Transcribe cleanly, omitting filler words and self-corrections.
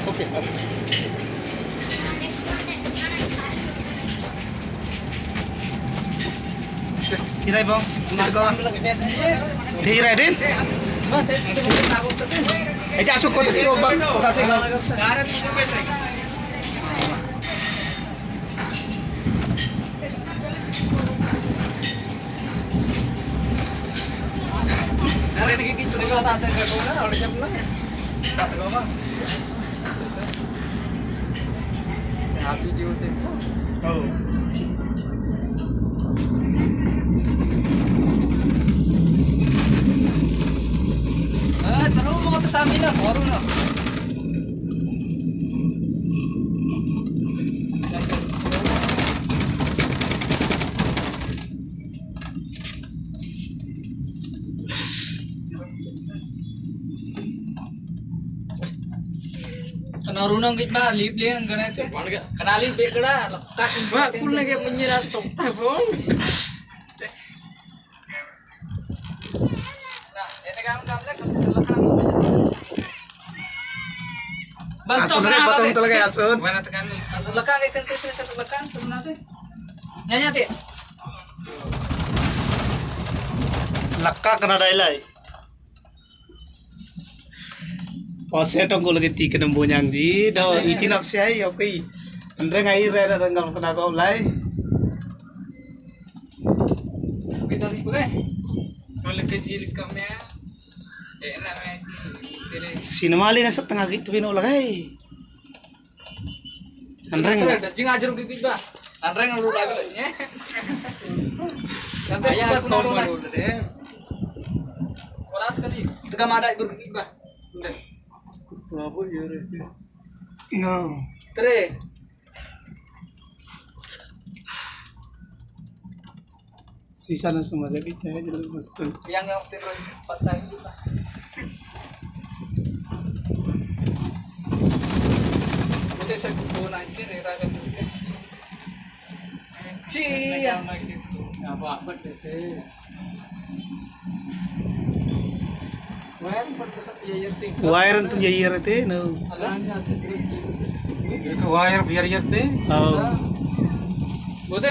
Oke. Hiray bang, hiray din. Asuk ko dito bang. Ada nagiging tuloy tatay ko na, ulit niya pala. Tatay ko ba? Happy duty mo. Oh. Tanong mo ka sa amin na, poro na. Narunang git ba libre ang ganito. Kanali be kada lakak ba kul lagi menyerap sokta bong. Nah, ini kan gamle lakak. Bantu Asun rin patong talaga asun. Mana tekan lakak ikan kecil satu lakak temen ate. Nyanya te. Lakka kena dailai. Pose tong ko lagi ti kenam bonyang ji do itinap siai oke. Andre ngai re rengam kena ko lai. Kita ni boleh. Kalau kecil kamera. Enak sih. Sinema li ngasat tengah gitu bino lagai. Andre Jing ajar gigit ba. Andre ngelu lagi nya. Nanti kita kuno deh. Koras kali. Tega madai bergigit ba. Apa ya resti? No. Tre. Sisa na semua jadi jadi mesti. Yang terus patah itu lah. Udah saya kumpul nanti nih raga juga. Siang. Apa deh. Wire tuh jair teh no. Wire biar Oh. Bote.